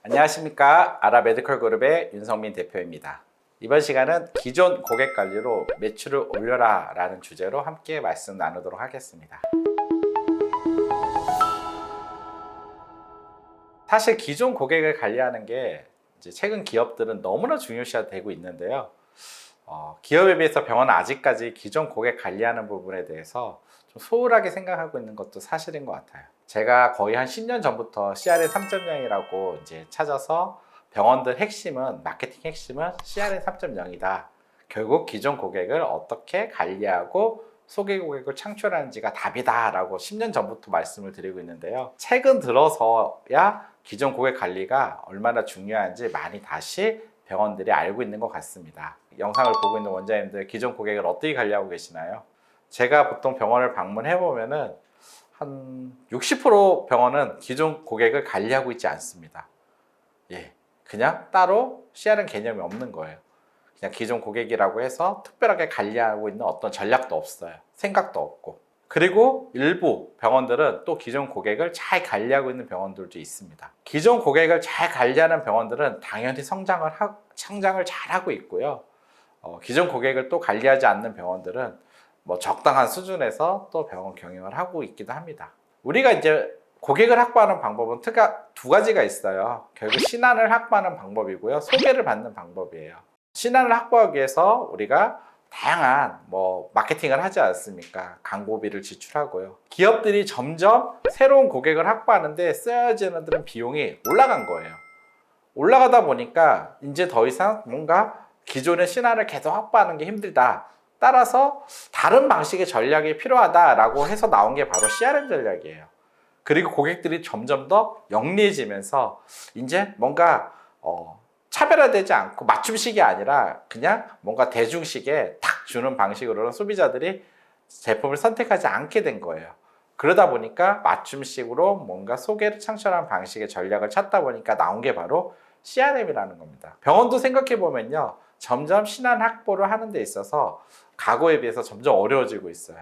안녕하십니까. 아라메디컬 그룹의 윤성민 대표입니다. 이번 시간은 기존 고객 관리로 매출을 올려라 라는 주제로 함께 말씀 나누도록 하겠습니다. 사실 기존 고객을 관리하는 게 이제 최근 기업들은 너무나 중요시되고 있는데요. 기업에 비해서 병원은 아직까지 기존 고객 관리하는 부분에 대해서 좀 소홀하게 생각하고 있는 것도 사실인 것 같아요. 제가 거의 한 10년 전부터 CRM 3.0이라고 이제 찾아서 병원들 핵심은, 마케팅 핵심은 CRM 3.0이다. 결국 기존 고객을 어떻게 관리하고 소개 고객을 창출하는지가 답이다 라고 10년 전부터 말씀을 드리고 있는데요. 최근 들어서야 기존 고객 관리가 얼마나 중요한지 많이 다시 병원들이 알고 있는 것 같습니다. 영상을 보고 있는 원장님들, 기존 고객을 어떻게 관리하고 계시나요? 제가 보통 병원을 방문해 보면은 한 60% 병원은 기존 고객을 관리하고 있지 않습니다. 그냥 따로 CRM 개념이 없는 거예요. 그냥 기존 고객이라고 해서 특별하게 관리하고 있는 어떤 전략도 없어요. 생각도 없고. 그리고 일부 병원들은 또 기존 고객을 잘 관리하고 있는 병원들도 있습니다. 기존 고객을 잘 관리하는 병원들은 당연히 성장을 잘 하고 있고요. 기존 고객을 또 관리하지 않는 병원들은 뭐 적당한 수준에서 또 병원 경영을 하고 있기도 합니다. 우리가 이제 고객을 확보하는 방법은 두 가지가 있어요. 결국 신안을 확보하는 방법이고요. 소개를 받는 방법이에요. 신안을 확보하기 위해서 우리가 다양한 마케팅을 하지 않습니까? 광고비를 지출하고요. 기업들이 점점 새로운 고객을 확보하는데 써야지는 비용이 올라간 거예요. 올라가다 보니까 이제 더 이상 뭔가 기존의 신안을 계속 확보하는 게 힘들다. 따라서 다른 방식의 전략이 필요하다라고 해서 나온 게 바로 CRM 전략이에요. 그리고 고객들이 점점 더 영리해지면서 이제 뭔가 차별화되지 않고 맞춤식이 아니라 그냥 뭔가 대중식에 탁 주는 방식으로는 소비자들이 제품을 선택하지 않게 된 거예요. 그러다 보니까 맞춤식으로 뭔가 소개를 창출하는 방식의 전략을 찾다 보니까 나온 게 바로 CRM이라는 겁니다. 병원도 생각해 보면요. 점점 신안 확보를 하는 데 있어서 과거에 비해서 점점 어려워지고 있어요.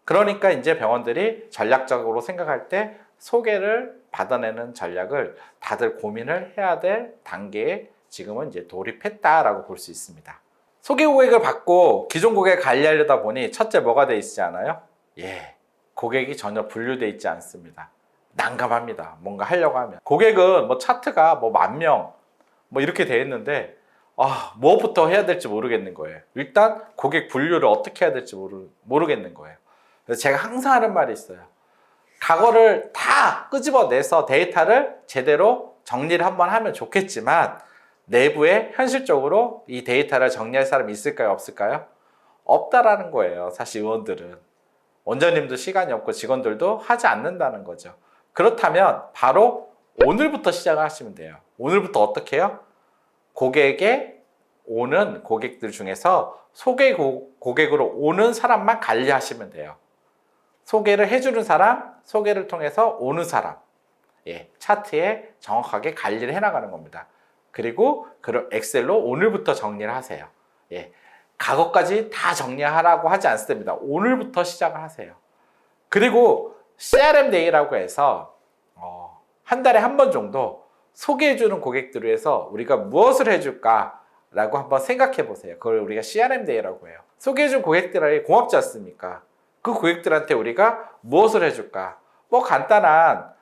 그러니까 이제 병원들이 전략적으로 생각할 때 소개를 받아내는 전략을 다들 고민을 해야 될 단계에 지금은 이제 돌입했다라고 볼 수 있습니다. 소개 고객을 받고 기존 고객을 관리하려다 보니 첫째 뭐가 돼 있지 않아요? 고객이 전혀 분류돼 있지 않습니다. 난감합니다. 뭔가 하려고 하면. 고객은 차트가 10,000명 이렇게 돼 있는데 무엇부터 해야 될지 모르겠는 거예요. 일단 고객 분류를 어떻게 해야 될지 모르겠는 거예요. 그래서 제가 항상 하는 말이 있어요. 과거를 다 끄집어내서 데이터를 제대로 정리를 한번 하면 좋겠지만 내부에 현실적으로 이 데이터를 정리할 사람이 있을까요? 없을까요? 없다라는 거예요. 사실 의원들은. 원장님도 시간이 없고 직원들도 하지 않는다는 거죠. 그렇다면 바로 오늘부터 시작을 하시면 돼요. 오늘부터 어떻게 해요? 고객에 오는 고객들 중에서 소개 고객으로 오는 사람만 관리하시면 돼요. 소개를 해주는 사람, 소개를 통해서 오는 사람, 차트에 정확하게 관리를 해나가는 겁니다. 그리고 그걸 엑셀로 오늘부터 정리를 하세요. 과거까지 다 정리하라고 하지 않습니다. 오늘부터 시작을 하세요. 그리고 CRM 데이라고 해서 한 달에 한 번 정도 소개해주는 고객들을 위해서 우리가 무엇을 해줄까 라고 한번 생각해 보세요. 그걸 우리가 CRM 데이라고 해요. 소개해준 고객들에게 고맙지 않습니까? 그 고객들한테 우리가 무엇을 해줄까? 간단한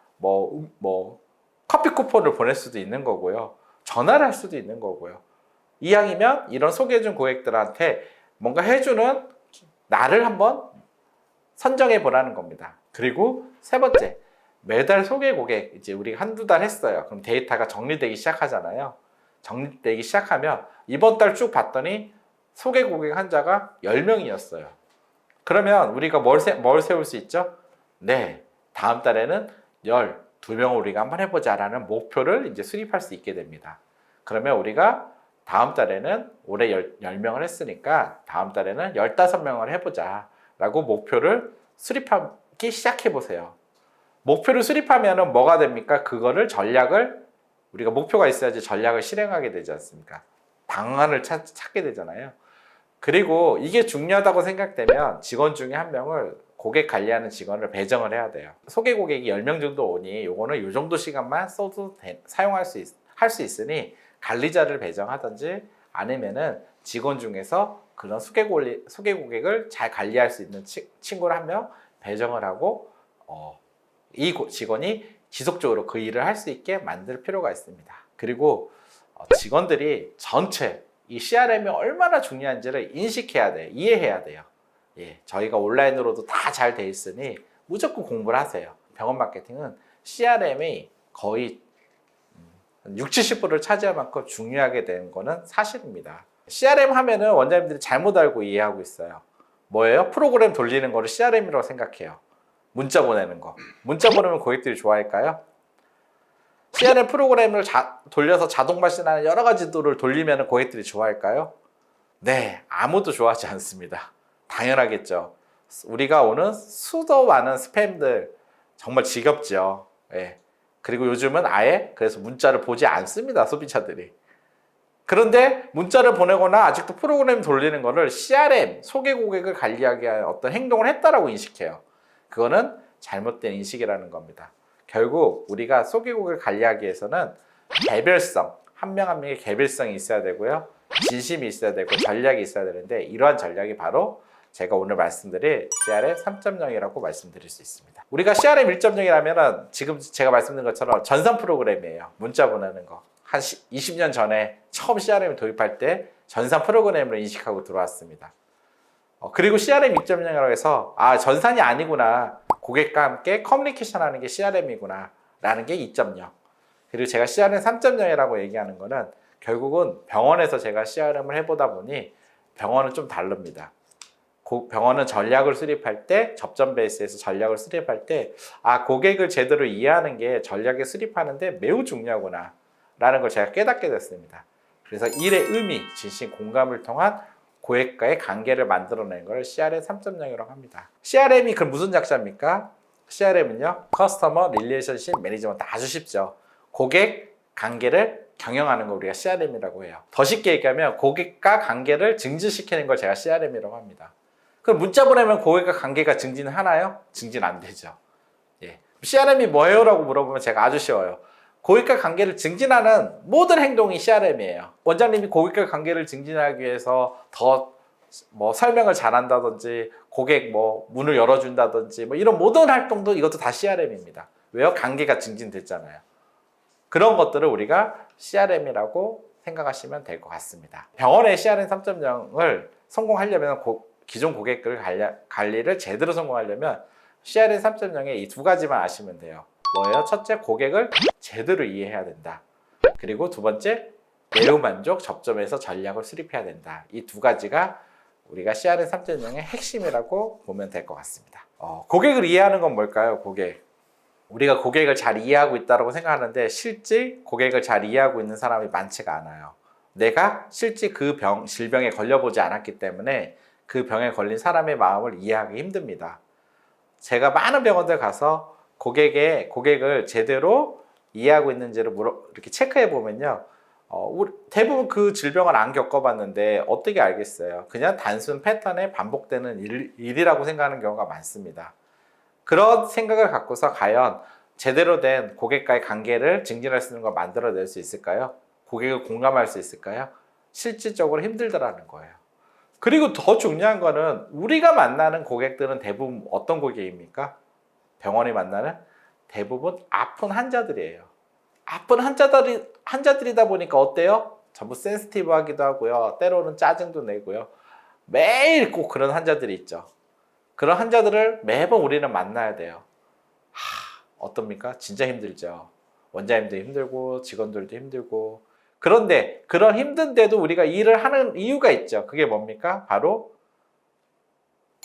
커피 쿠폰을 보낼 수도 있는 거고요. 전화를 할 수도 있는 거고요. 이왕이면 이런 소개해준 고객들한테 뭔가 해주는 날을 한번 선정해 보라는 겁니다. 그리고 세 번째, 매달 소개 고객 이제 우리가 한두 달 했어요. 그럼 데이터가 정리되기 시작하잖아요. 정리되기 시작하면 이번 달 쭉 봤더니 소개 고객 환자가 10명이었어요. 그러면 우리가 뭘 세울 수 있죠? 다음 달에는 12명을 우리가 한번 해보자 라는 목표를 이제 수립할 수 있게 됩니다. 그러면 우리가 다음 달에는 올해 10명을 했으니까 다음 달에는 15명을 해보자 라고 목표를 수립하기 시작해 보세요. 목표를 수립하면 뭐가 됩니까? 그거를 전략을 우리가 목표가 있어야지 전략을 실행하게 되지 않습니까? 방안을 찾게 되잖아요. 그리고 이게 중요하다고 생각되면 직원 중에 한 명을 고객 관리하는 직원을 배정을 해야 돼요. 소개 고객이 10명 정도 오니 요거는 요 정도 시간만 써도 사용할 할 수 있으니 관리자를 배정하든지 아니면은 직원 중에서 그런 소개 고객을 잘 관리할 수 있는 친구를 한 명 배정을 하고 이 직원이 지속적으로 그 일을 할 수 있게 만들 필요가 있습니다. 그리고 직원들이 전체 이 CRM이 얼마나 중요한지를 인식해야 돼요. 이해해야 돼요. 예, 저희가 온라인으로도 다 잘 돼 있으니 무조건 공부를 하세요. 병원 마케팅은 CRM이 거의 60, 70%를 차지할 만큼 중요하게 된 거는 사실입니다. CRM 하면은 원장님들이 잘못 알고 이해하고 있어요. 뭐예요? 프로그램 돌리는 거를 CRM이라고 생각해요. 문자 보내는 거. 문자 보내면 고객들이 좋아할까요? CRM 프로그램을 돌려서 자동 발신하는 여러 가지들을 돌리면 고객들이 좋아할까요? 네, 아무도 좋아하지 않습니다. 당연하겠죠. 우리가 오는 수도 많은 스팸들 정말 지겹죠. 예. 그리고 요즘은 아예 그래서 문자를 보지 않습니다. 소비자들이. 그런데 문자를 보내거나 아직도 프로그램 돌리는 거를 CRM, 소개 고객을 관리하기 위한 어떤 행동을 했다라고 인식해요. 그거는 잘못된 인식이라는 겁니다. 결국 우리가 소개 고객을 관리하기 위해서는 개별성, 한 명 한 명의 개별성이 있어야 되고요. 진심이 있어야 되고 전략이 있어야 되는데 이러한 전략이 바로 제가 오늘 말씀드릴 CRM 3.0이라고 말씀드릴 수 있습니다. 우리가 CRM 1.0이라면 지금 제가 말씀드린 것처럼 전산 프로그램이에요. 문자 보내는 거. 한 20년 전에 처음 CRM을 도입할 때 전산 프로그램으로 인식하고 들어왔습니다. 그리고 CRM 2.0이라고 해서 전산이 아니구나. 고객과 함께 커뮤니케이션 하는 게 CRM이구나 라는 게 2.0. 그리고 제가 CRM 3.0이라고 얘기하는 거는 결국은 병원에서 제가 CRM을 해보다 보니 병원은 좀 다릅니다. 병원은 전략을 수립할 때 접점 베이스에서 전략을 수립할 때 고객을 제대로 이해하는 게 전략에 수립하는데 매우 중요하구나 라는 걸 제가 깨닫게 됐습니다. 그래서 일의 의미, 진심, 공감을 통한 고객과의 관계를 만들어낸 걸 CRM 3.0이라고 합니다. CRM이 그 무슨 작자입니까? CRM은요, Customer Relationship Management 아주 쉽죠. 고객 관계를 경영하는 걸 우리가 CRM이라고 해요. 더 쉽게 얘기하면 고객과 관계를 증진시키는 걸 제가 CRM이라고 합니다. 그럼 문자 보내면 고객과 관계가 증진하나요? 증진 안 되죠. 예. CRM이 뭐예요? 라고 물어보면 제가 아주 쉬워요. 고객과 관계를 증진하는 모든 행동이 CRM이에요. 원장님이 고객과 관계를 증진하기 위해서 더 설명을 잘한다든지 고객 문을 열어준다든지 이런 모든 활동도 이것도 다 CRM입니다. 왜요? 관계가 증진됐잖아요. 그런 것들을 우리가 CRM이라고 생각하시면 될 것 같습니다. 병원의 CRM 3.0을 성공하려면 기존 고객들 관리를 제대로 성공하려면 CRM 3.0의 이 두 가지만 아시면 돼요. 뭐예요? 첫째, 고객을 제대로 이해해야 된다. 그리고 두 번째, 매우 만족 접점에서 전략을 수립해야 된다. 이 두 가지가 우리가 CRM 3.0의 핵심이라고 보면 될 것 같습니다. 고객을 이해하는 건 뭘까요? 우리가 고객을 잘 이해하고 있다고 생각하는데 실제 고객을 잘 이해하고 있는 사람이 많지가 않아요. 내가 실제 그 질병에 걸려보지 않았기 때문에 그 병에 걸린 사람의 마음을 이해하기 힘듭니다. 제가 많은 병원들 가서 고객을 제대로 이해하고 있는지를 이렇게 체크해 보면요. 대부분 그 질병을 안 겪어봤는데 어떻게 알겠어요? 그냥 단순 패턴에 반복되는 일이라고 생각하는 경우가 많습니다. 그런 생각을 갖고서 과연 제대로 된 고객과의 관계를 증진할 수 있는 걸 만들어낼 수 있을까요? 고객을 공감할 수 있을까요? 실질적으로 힘들더라는 거예요. 그리고 더 중요한 거는 우리가 만나는 고객들은 대부분 어떤 고객입니까? 병원이 만나는 대부분 아픈 환자들이에요. 아픈 환자들이다 보니까 어때요? 전부 센시티브하기도 하고요. 때로는 짜증도 내고요. 매일 꼭 그런 환자들이 있죠. 그런 환자들을 매번 우리는 만나야 돼요. 어떻습니까? 진짜 힘들죠. 원장님도 힘들고 직원들도 힘들고. 그런데 그런 힘든데도 우리가 일을 하는 이유가 있죠. 그게 뭡니까? 바로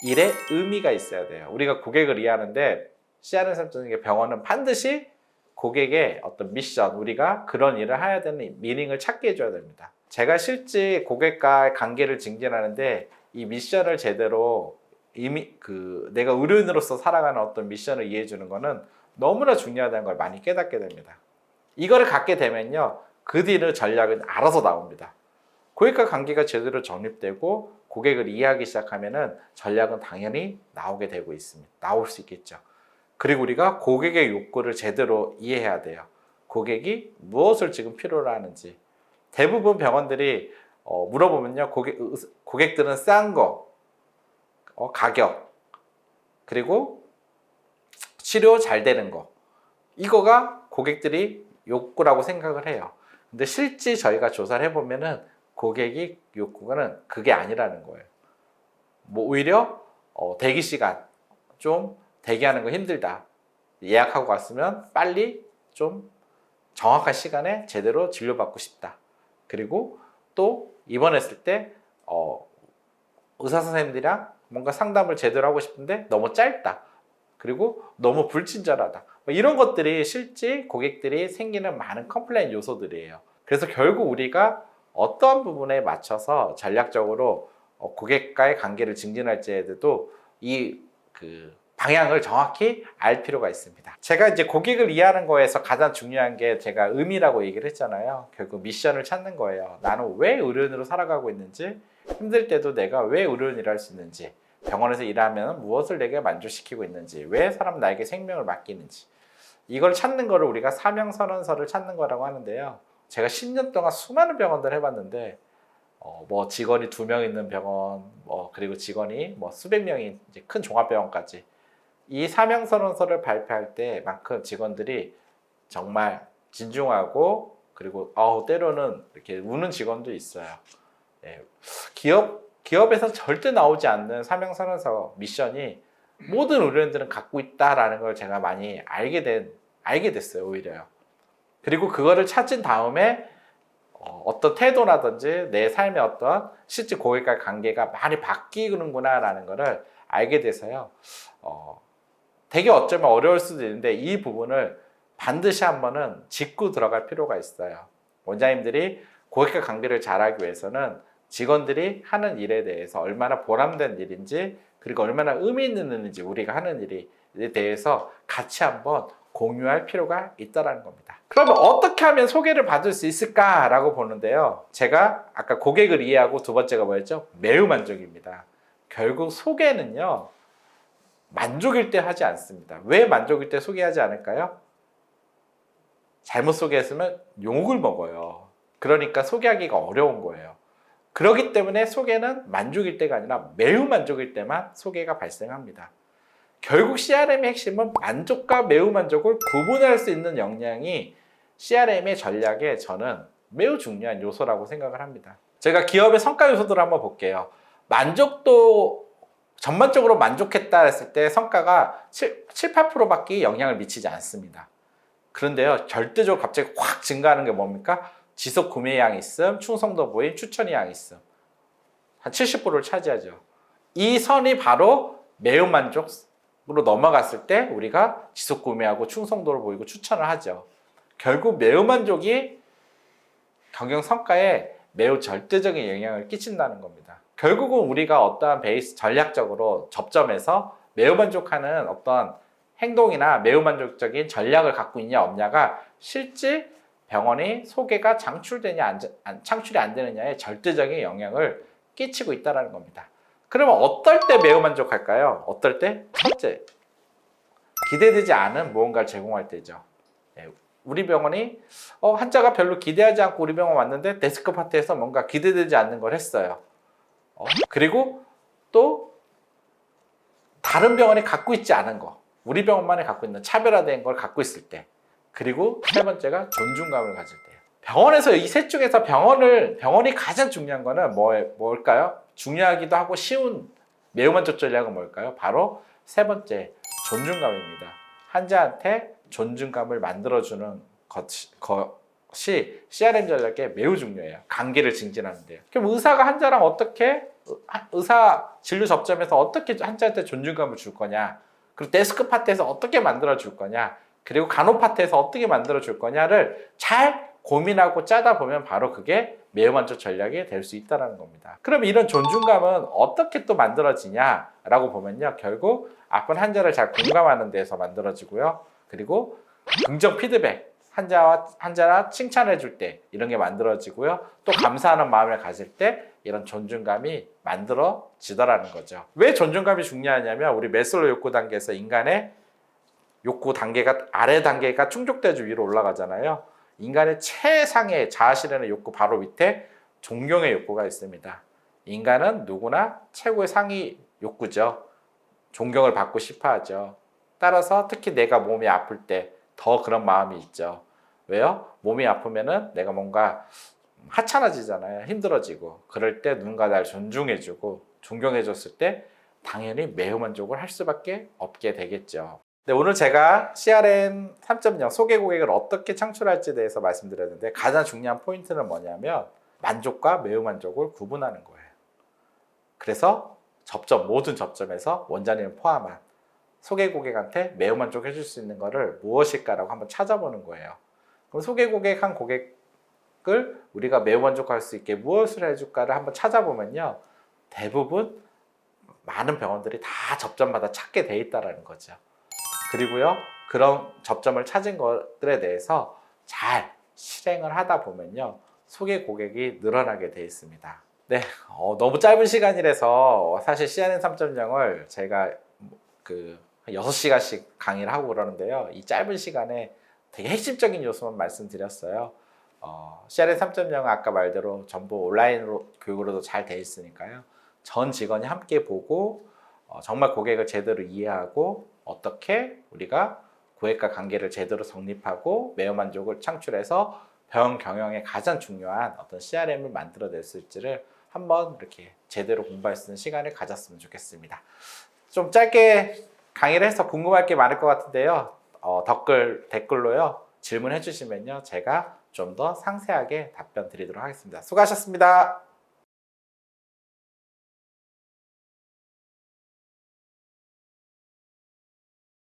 일에 의미가 있어야 돼요. 우리가 고객을 이해하는데 CRM 3.0의 병원은 반드시 고객의 어떤 미션, 우리가 그런 일을 해야 되는 미닝을 찾게 해줘야 됩니다. 제가 실제 고객과 관계를 증진하는데 이 미션을 제대로 내가 의료인으로서 살아가는 어떤 미션을 이해해 주는 거는 너무나 중요하다는 걸 많이 깨닫게 됩니다. 이거를 갖게 되면요, 그 뒤를 전략은 알아서 나옵니다. 고객과 관계가 제대로 정립되고 고객을 이해하기 시작하면은 전략은 당연히 나오게 되고 있습니다. 나올 수 있겠죠. 그리고 우리가 고객의 욕구를 제대로 이해해야 돼요. 고객이 무엇을 지금 필요로 하는지. 대부분 병원들이 물어보면요, 고객들은 싼 거, 가격, 그리고 치료 잘 되는 거, 이거가 고객들이 욕구라고 생각을 해요. 근데 실제 저희가 조사를 해보면은 고객이 욕구는 그게 아니라는 거예요. 뭐 오히려 대기 시간, 좀 대기하는 거 힘들다, 예약하고 갔으면 빨리 좀 정확한 시간에 제대로 진료받고 싶다. 그리고 또 입원했을 때 의사 선생님들이랑 뭔가 상담을 제대로 하고 싶은데 너무 짧다. 그리고 너무 불친절하다. 뭐 이런 것들이 실제 고객들이 생기는 많은 컴플레인 요소들이에요. 그래서 결국 우리가 어떠한 부분에 맞춰서 전략적으로 고객과의 관계를 증진할지에도 이 방향을 정확히 알 필요가 있습니다. 제가 이제 고객을 이해하는 거에서 가장 중요한 게 제가 의미라고 얘기를 했잖아요. 결국 미션을 찾는 거예요. 나는 왜 의료인으로 살아가고 있는지, 힘들 때도 내가 왜 의료인이라 할 수 있는지, 병원에서 일하면 무엇을 내게 만족시키고 있는지, 왜 사람 나에게 생명을 맡기는지, 이걸 찾는 거를 우리가 사명선언서를 찾는 거라고 하는데요. 제가 10년 동안 수많은 병원들을 해봤는데 뭐 직원이 2명 있는 병원, 그리고 직원이 수백 명인 이제 큰 종합병원까지 이 사명선언서를 발표할 때만큼 직원들이 정말 진중하고, 그리고 때로는 이렇게 우는 직원도 있어요. 예, 기업에서 절대 나오지 않는 사명선언서 미션이 모든 의료인들은 갖고 있다라는 걸 제가 많이 알게 됐어요, 오히려요. 그리고 그거를 찾은 다음에 어떤 태도라든지 내 삶의 어떤 실제 고객과의 관계가 많이 바뀌는구나라는 거를 알게 돼서요. 되게 어쩌면 어려울 수도 있는데 이 부분을 반드시 한번은 짚고 들어갈 필요가 있어요. 원장님들이 고객과 관계를 잘하기 위해서는 직원들이 하는 일에 대해서 얼마나 보람된 일인지, 그리고 얼마나 의미 있는 일인지, 우리가 하는 일에 대해서 같이 한번 공유할 필요가 있다는 겁니다. 그러면 어떻게 하면 소개를 받을 수 있을까라고 보는데요. 제가 아까 고객을 이해하고 두 번째가 뭐였죠? 매우 만족입니다. 결국 소개는요, 만족일 때 하지 않습니다. 왜 만족일 때 소개하지 않을까요? 잘못 소개했으면 욕을 먹어요. 그러니까 소개하기가 어려운 거예요. 그렇기 때문에 소개는 만족일 때가 아니라 매우 만족일 때만 소개가 발생합니다. 결국 CRM의 핵심은 만족과 매우 만족을 구분할 수 있는 역량이 CRM의 전략에 저는 매우 중요한 요소라고 생각을 합니다. 제가 기업의 성과 요소들을 한번 볼게요. 만족도, 전반적으로 만족했다 했을 때 성과가 7, 8%밖에 영향을 미치지 않습니다. 그런데요, 절대적으로 갑자기 확 증가하는 게 뭡니까? 지속 구매량이 있음, 충성도 보임, 추천량이 있음. 한 70%를 차지하죠. 이 선이 바로 매우 만족으로 넘어갔을 때 우리가 지속 구매하고 충성도를 보이고 추천을 하죠. 결국 매우 만족이 경영 성과에 매우 절대적인 영향을 끼친다는 겁니다. 결국은 우리가 어떠한 베이스 전략적으로 접점에서 매우 만족하는 어떤 행동이나 매우 만족적인 전략을 갖고 있냐 없냐가 실제 병원이 소개가 창출이 안 되느냐에 절대적인 영향을 끼치고 있다는 겁니다. 그러면 어떨 때 매우 만족할까요? 어떨 때? 첫째, 기대되지 않은 무언가를 제공할 때죠. 우리 병원이 환자가 별로 기대하지 않고 우리 병원 왔는데 데스크 파트에서 뭔가 기대되지 않는 걸 했어요. 그리고 또 다른 병원이 갖고 있지 않은 거, 우리 병원만이 갖고 있는 차별화된 걸 갖고 있을 때, 그리고 세 번째가 존중감을 가질 때예요. 병원에서 이 셋 중에서 병원이 가장 중요한 거는 뭘까요? 중요하기도 하고 쉬운 매우 만족 전략은 뭘까요? 바로 세 번째, 존중감입니다. 환자한테 존중감을 만들어주는 것이 CRM 전략에 매우 중요해요. 관계를 증진하는데요. 그럼 의사가 환자랑 어떻게, 의사 진료 접점에서 어떻게 환자한테 존중감을 줄 거냐, 그리고 데스크 파트에서 어떻게 만들어 줄 거냐, 그리고 간호 파트에서 어떻게 만들어 줄 거냐를 잘 고민하고 짜다 보면 바로 그게 매우 만족 전략이 될 수 있다는 겁니다. 그럼 이런 존중감은 어떻게 또 만들어지냐라고 보면요, 결국 아픈 환자를 잘 공감하는 데서 만들어지고요, 그리고 긍정 피드백, 환자나 칭찬해 줄 때 이런 게 만들어지고요. 또 감사하는 마음을 가질 때 이런 존중감이 만들어지더라는 거죠. 왜 존중감이 중요하냐면 우리 메슬로 욕구 단계에서 인간의 욕구 단계가 아래 단계가 충족돼서 위로 올라가잖아요. 인간의 최상의 자아 실현의 욕구 바로 밑에 존경의 욕구가 있습니다. 인간은 누구나 최고의 상위 욕구죠. 존경을 받고 싶어 하죠. 따라서 특히 내가 몸이 아플 때 더 그런 마음이 있죠. 왜요? 몸이 아프면은 내가 뭔가 하찮아지잖아요. 힘들어지고. 그럴 때 누군가 날 존중해주고 존경해줬을 때 당연히 매우 만족을 할 수밖에 없게 되겠죠. 네, 오늘 제가 CRM 3.0 소개 고객을 어떻게 창출할지에 대해서 말씀드렸는데 가장 중요한 포인트는 뭐냐면 만족과 매우 만족을 구분하는 거예요. 그래서 모든 접점에서 원장님을 포함한 소개 고객한테 매우 만족해 줄 수 있는 거를 무엇일까라고 한번 찾아보는 거예요. 그럼 소개 고객 한 고객을 우리가 매우 만족할 수 있게 무엇을 해줄까를 한번 찾아보면요. 대부분 많은 병원들이 다 접점마다 찾게 돼 있다는 거죠. 그리고요. 그런 접점을 찾은 것들에 대해서 잘 실행을 하다 보면요. 소개 고객이 늘어나게 돼 있습니다. 네, 너무 짧은 시간이라서 사실 CRM 3.0을 제가 6시간씩 강의를 하고 그러는데요. 이 짧은 시간에 되게 핵심적인 요소만 말씀드렸어요. CRM 3.0은 아까 말대로 전부 온라인으로 교육으로도 잘 돼 있으니까요. 전 직원이 함께 보고 정말 고객을 제대로 이해하고 어떻게 우리가 고객과 관계를 제대로 성립하고 매우 만족을 창출해서 병원 경영에 가장 중요한 어떤 CRM을 만들어낼 수 있을지를 한번 이렇게 제대로 공부할 수 있는 시간을 가졌으면 좋겠습니다. 좀 짧게 강의를 해서 궁금할 게 많을 것 같은데요. 댓글로요. 질문해 주시면요. 제가 좀 더 상세하게 답변 드리도록 하겠습니다. 수고하셨습니다.